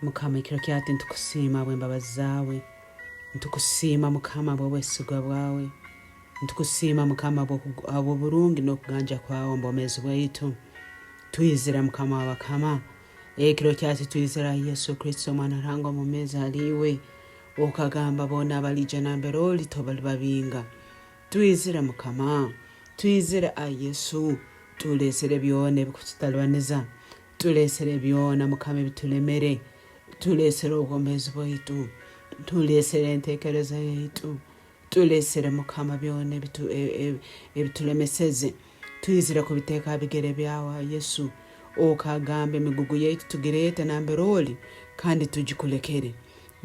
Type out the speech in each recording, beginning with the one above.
Mukama ekiro kyati ntukusiima bw'embabazi zaawe. Ntukusiima Mukama bw'obwesigwa bwawe. Ntukusiima Mukama bw'obulungi n'okuganja kwawe mu bwomeezi bwaitu. Tuyizira Mukama w'abakama. Ekiro kyati tuyizira Yesu Kristo omwana Ruhanga omumeezi aliwe. Okagamba bona abalija nambere oli tobali babinga. Tuyizira Mukama. Tuyizira Yesu. Tulesere byona ebikututalibaniza. Tulesere byona Mukama ebitulemere. Tulesere obwomeezi bwaitu. Tulesere enteekereza yaitu. Tulesere Mukama byona ebitulemeseze. Tuyizire ku biteeka bigere byawe Yesu. Okagamba emigugu yaitu tugireete nambere oli kandi tugikulekere.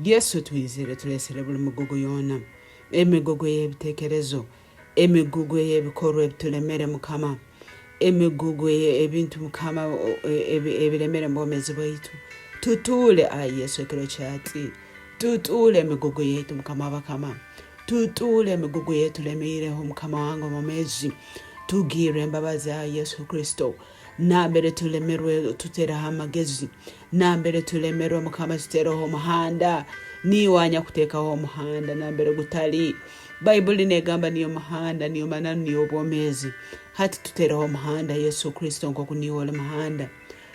Yesu tuyizire tulesere buli migugu yona. Emigugu y'ebiteekerezo. Emigugu y'ebikorwa ebitulemere Mukama. Emigugu ebintu Mukama ebilemere mu bwomeezi bwaitu. Tutuule Yesu ekiro kyati. Tutuule emigugu yaitu Mukama w'abakama. Tutuule emigugu yetu lemireho Mukama wange omumeezi. Tugire embabazi ya Yesu Kristo. Nambere tulemerwe tuteraho amagezi. Nambere tulemerwe Mukama tuteraho omuhanda. Niwanya kuteekaho omuhanda nambere gutali. Bayibuli negamba niyo muhanda niyo mananu niyo obwomeezi. Hati tuteraho omuhanda Yesu Kristo nk'oku niyo oli muhanda.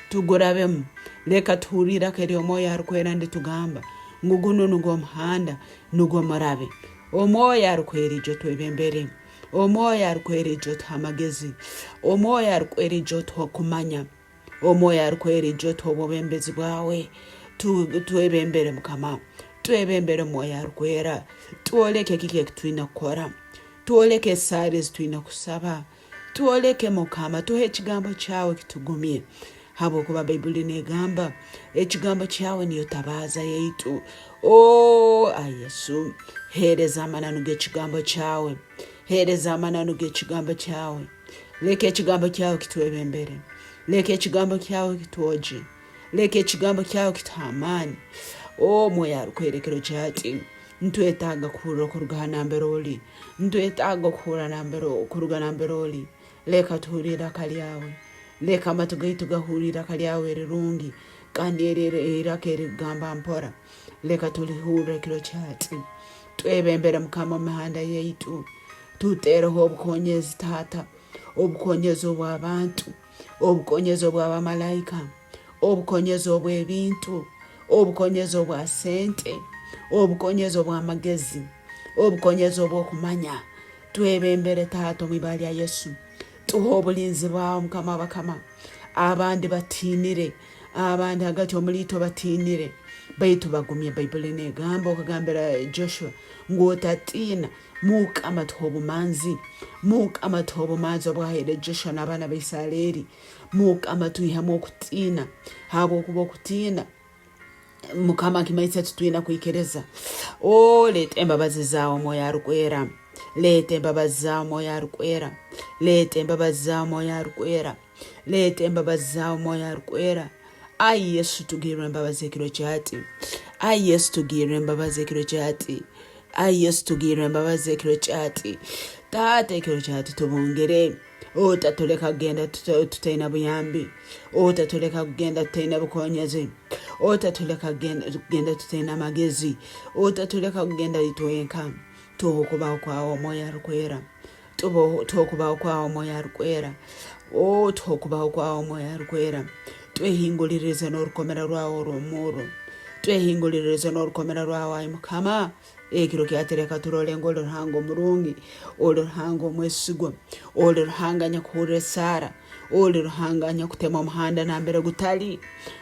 Tugurabemu. Leka tuhulirako eri omwoyo arukwera ndi tugamba. Nguguno nugwo omuhanda nugwo murabe. Omwoyo arukwera ijo twebembere. Omwoyo arukwera ijo tuha amagezi. Omwoyo arukwera ijo tuha okumanya. Omwoyo arukwera ijo tuha obwebembezi bwawe. Twebembere Mukama. Twebembere omwoyo arukwera. Twoleke kiki ekitulina kukora. Twoleke esaara ezitulina kusaba. Twoleke Mukama tuhe ekigambo kyawe kitugumye. Habwokuba Bayibuli negamba ekigambo kyawe niyo tabaaza yaitu. Yesu, heereza amananu g'ekigambo kyawe. Heereza amananu g'ekigambo kyawe. Leka ekigambo kyawe kitwebembere. Leka ekigambo kyawe kitwoje. Leka ekigambo kyawe kituha amaani. Mwoyo arukwera ekiro kyati. Ntwetaaga kuhurira okuruga nambere oli. Ntwetaaga kuruga nambere oli. Leka tuhurire akalyawe. Leka amatu gaitu gahurira akalyawe erirungi. Kandi erirako erigamba mpora. Leka tulihurire ekiro kyati. Twebembere Mukama omihanda yaitu. Tutereho obukonyezi taata. Obukonyezi obw'abantu. Obukonyezi obw'abamalayika. Obukonyezi obw'ebintu. Obukonyezi obwa sente. Obukonyezi obw'amagezi. Obukonyezi obw'okumanya. Twebembere taata omwibali ya Yesu. Tuha obulinzi bwawe Mukama w'abakama. Abandi batinire. Abandi hagati omulito batinire. Baitu bagumye Bayibuli negamba okagambira Joshua ng'otatiina Mukama tuha obumanzi. Mukama tuha obumanzi obwahaire Joshua n'abaana ba Isirayiri. Mukama tuyihamu okutiina. Habwokuba okutiina Mukama kimaitse tutulina kwikiriza. Leeta embabazi zaawe omwoyo arukwera. Leeta embabazi zaawe omwoyo arukwera. Leeta embabazi zaawe omwoyo arukwera. Leeta embabazi zaawe omwoyo arukwera. Yesu tugirire embabazi ekiro kyati. Yesu tugirire embabazi ekiro kyati. Yesu tugirire embabazi ekiro kyati. Taata ekiro kyati tubungere. Tatuleka kugenda tutaina buyambi. Tatuleka kugenda tutaina bukonyezi. Tatuleka kugenda tutaina amagezi. Tatuleka kugenda litwenka. Tuha okubaho kwawe omwoyo arukwera. Tuha okubaho kwawe omwoyo arukwera. Tuha okubaho kwawe omwoyo arukwera. Twehingulirize n'orukomera rwawe orw'omuro. Twehingulirize n'orukomera rwawe Mukama. Ekiro kyatereka turolenga oli Ruhanga omurungi. Oli Ruhanga omwesigwa. Oli Ruhanga nyakuhurira esaara. Oli Ruhanga nyakutema omuhanda nambere gutali.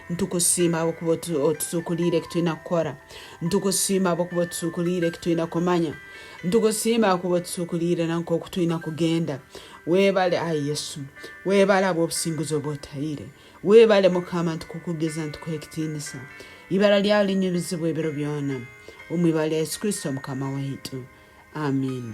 Ntukusiima habwokuba otusukulire ekitulina kukora. Ntukusiima habwokuba otusukulire ekitulina kumanya. Ntukusiima habwokuba otusukulire nank'oku tulina kugenda. Weebale Yesu. Weebale habw'obusinguzi obwotayire. Weebale Mukama ntukukugeza ntukuha ekitiinisa. Ibara lyawe linyurizibwe ebiro byona. Omwibali Yesu Kristo Mukama waitu. Amen.